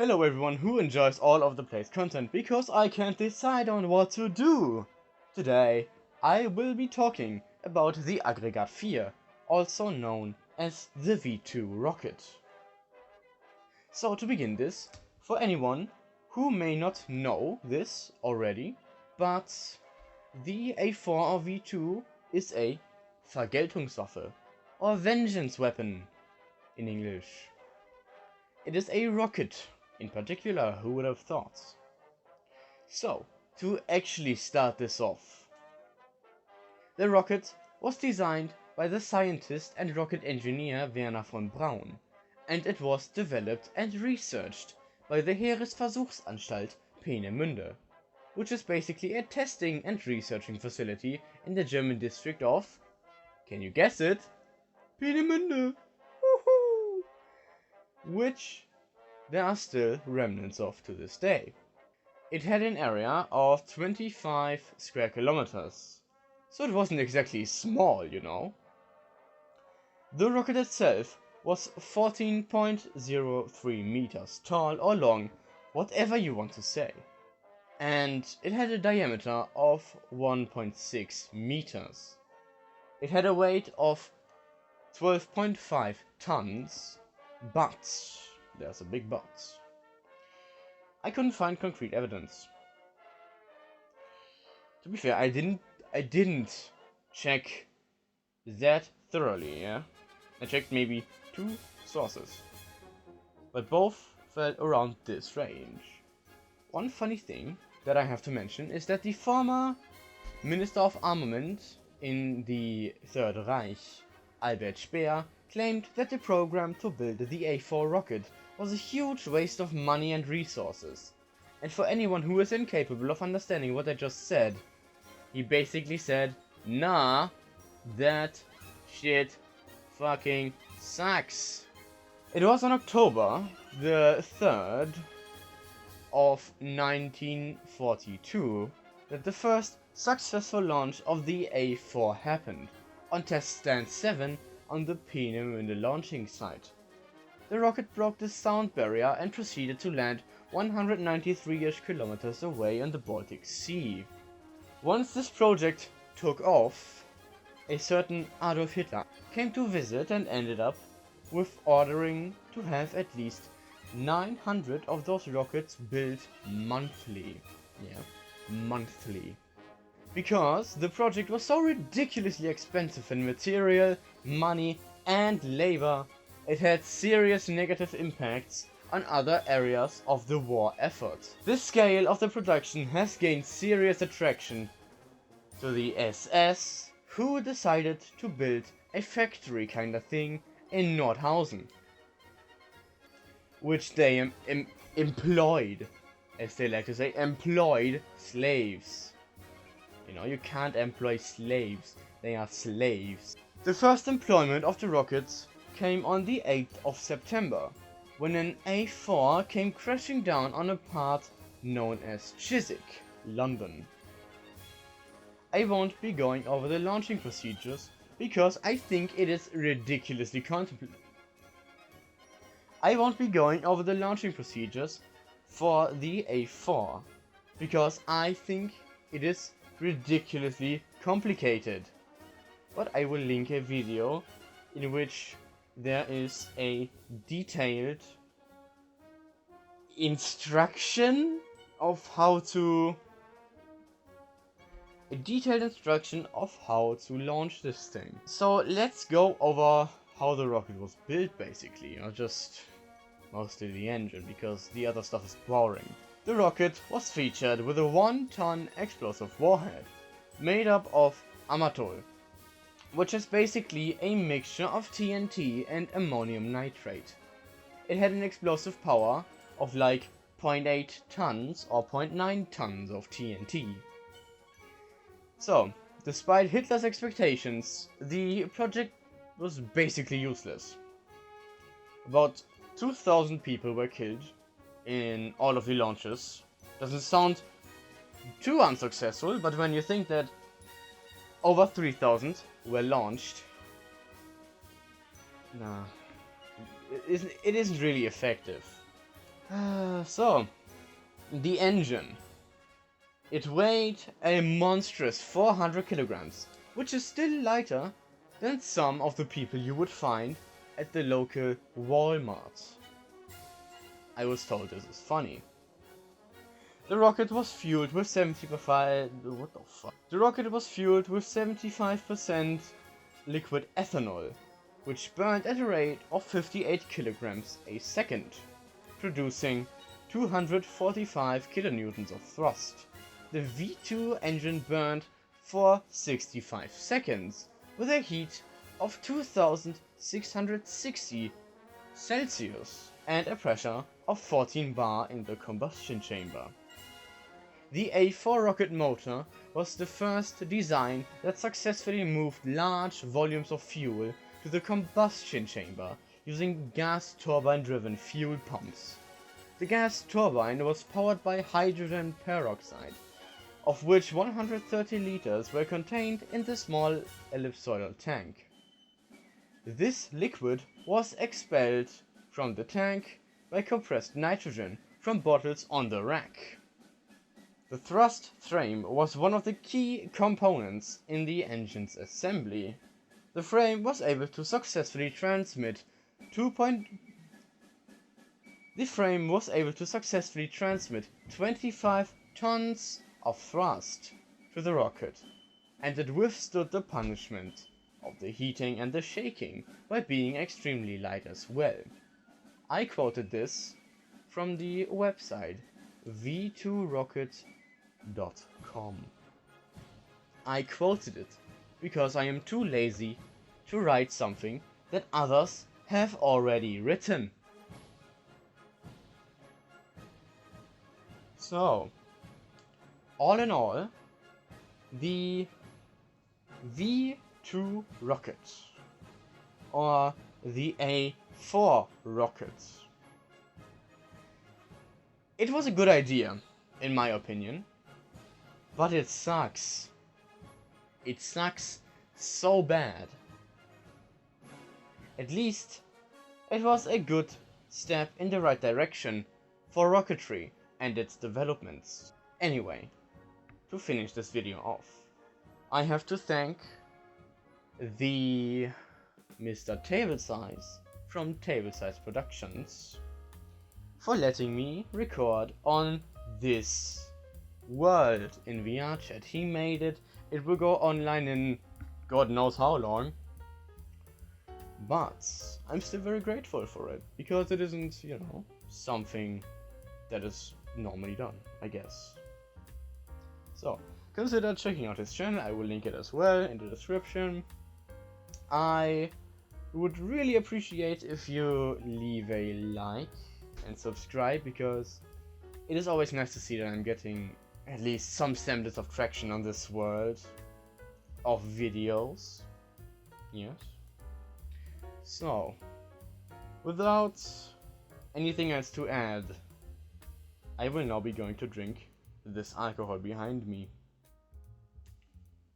Hello everyone who enjoys all of the play's content because I can't decide on what to do. Today I will be talking about the Aggregat 4, also known as the V2 rocket. So to begin this, for anyone who may not know this already, but the A4 or V2 is a Vergeltungswaffe or vengeance weapon in English. It is a rocket. In particular, who would have thought? So, to actually start this off, the rocket was designed by the scientist and rocket engineer Werner von Braun, and it was developed and researched by the Heeresversuchsanstalt Peenemünde, which is basically a testing and researching facility in the German district of, can you guess it? Peenemünde! Woohoo! Which there are still remnants of to this day. It had an area of 25 square kilometers, so it wasn't exactly small, you know. The rocket itself was 14.03 meters tall or long, whatever you want to say, and it had a diameter of 1.6 meters. It had a weight of 12.5 tons, but there's a big but. I couldn't find concrete evidence. To be fair, I didn't check that thoroughly, yeah? I checked maybe 2 sources, but both fell around this range. One funny thing that I have to mention is that the former Minister of Armament in the Third Reich, Albert Speer, claimed that the program to build the A4 rocket was a huge waste of money and resources. And for anyone who is incapable of understanding what I just said, he basically said, nah, that shit fucking sucks. It was on October the 3rd of 1942 that the first successful launch of the A4 happened, on Test Stand 7 on the Peenemünde launching site. The rocket broke the sound barrier and proceeded to land 193-ish kilometers away on the Baltic Sea. Once this project took off, a certain Adolf Hitler came to visit and ended up with ordering to have at least 900 of those rockets built monthly. Yeah, monthly. Because the project was so ridiculously expensive in material, money, and labor, it had serious negative impacts on other areas of the war effort. The scale of the production has gained serious attraction to the SS, who decided to build a factory kind of thing in Nordhausen, which they employed, as they like to say, employed slaves. You know, you can't employ slaves, they are slaves. The first employment of the rockets came on the 8th of September, when an A4 came crashing down on a part known as Chiswick, London. I won't be going over the launching procedures, because I think it is ridiculously complicated. I won't be going over the launching procedures for the A4, because I think it is ridiculously complicated. But I will link a video in which there is a detailed instruction of how to launch this thing. So let's go over how the rocket was built, basically, or just mostly the engine, because the other stuff is boring. The rocket was featured with a 1-ton explosive warhead made up of amatol, which is basically a mixture of TNT and ammonium nitrate. It had an explosive power of like 0.8 tons or 0.9 tons of TNT. So, despite Hitler's expectations, the project was basically useless. About 2,000 people were killed in all of the launches. Doesn't sound too unsuccessful, but when you think that over 3,000 were launched, nah, it isn't really effective. So, the engine. It weighed a monstrous 400 kilograms, which is still lighter than some of the people you would find at the local Walmart. I was told this is funny. The rocket was fueled with 75% liquid ethanol, which burned at a rate of 58 kilograms a second, producing 245 kilonewtons of thrust. The V2 engine burned for 65 seconds with a heat of 2660 Celsius and a pressure of 14 bar in the combustion chamber. The A4 rocket motor was the first design that successfully moved large volumes of fuel to the combustion chamber using gas turbine-driven fuel pumps. The gas turbine was powered by hydrogen peroxide, of which 130 liters were contained in the small ellipsoidal tank. This liquid was expelled from the tank by compressed nitrogen from bottles on the rack. The thrust frame was one of the key components in the engine's assembly. The frame was able to successfully transmit 25 tons of thrust to the rocket, and it withstood the punishment of the heating and the shaking by being extremely light as well. I quoted this from the website v2rocket.com. I quoted it because I am too lazy to write something that others have already written. So, all in all, the V2 rocket, or the A4 rocket, it was a good idea, in my opinion, but it sucks. It sucks so bad. At least, it was a good step in the right direction for rocketry and its developments. Anyway, to finish this video off, I have to thank the Mr. Tablesize from Tablesize Productions for letting me record on this world in VR chat. He made it. It will go online in God knows how long. But I'm still very grateful for it, because it isn't, you know, something that is normally done, I guess. So, consider checking out his channel. I will link it as well in the description. I would really appreciate if you leave a like and subscribe, because it is always nice to see that I'm getting at least some semblance of traction on this world of videos. Yes. So, without anything else to add, I will now be going to drink this alcohol behind me.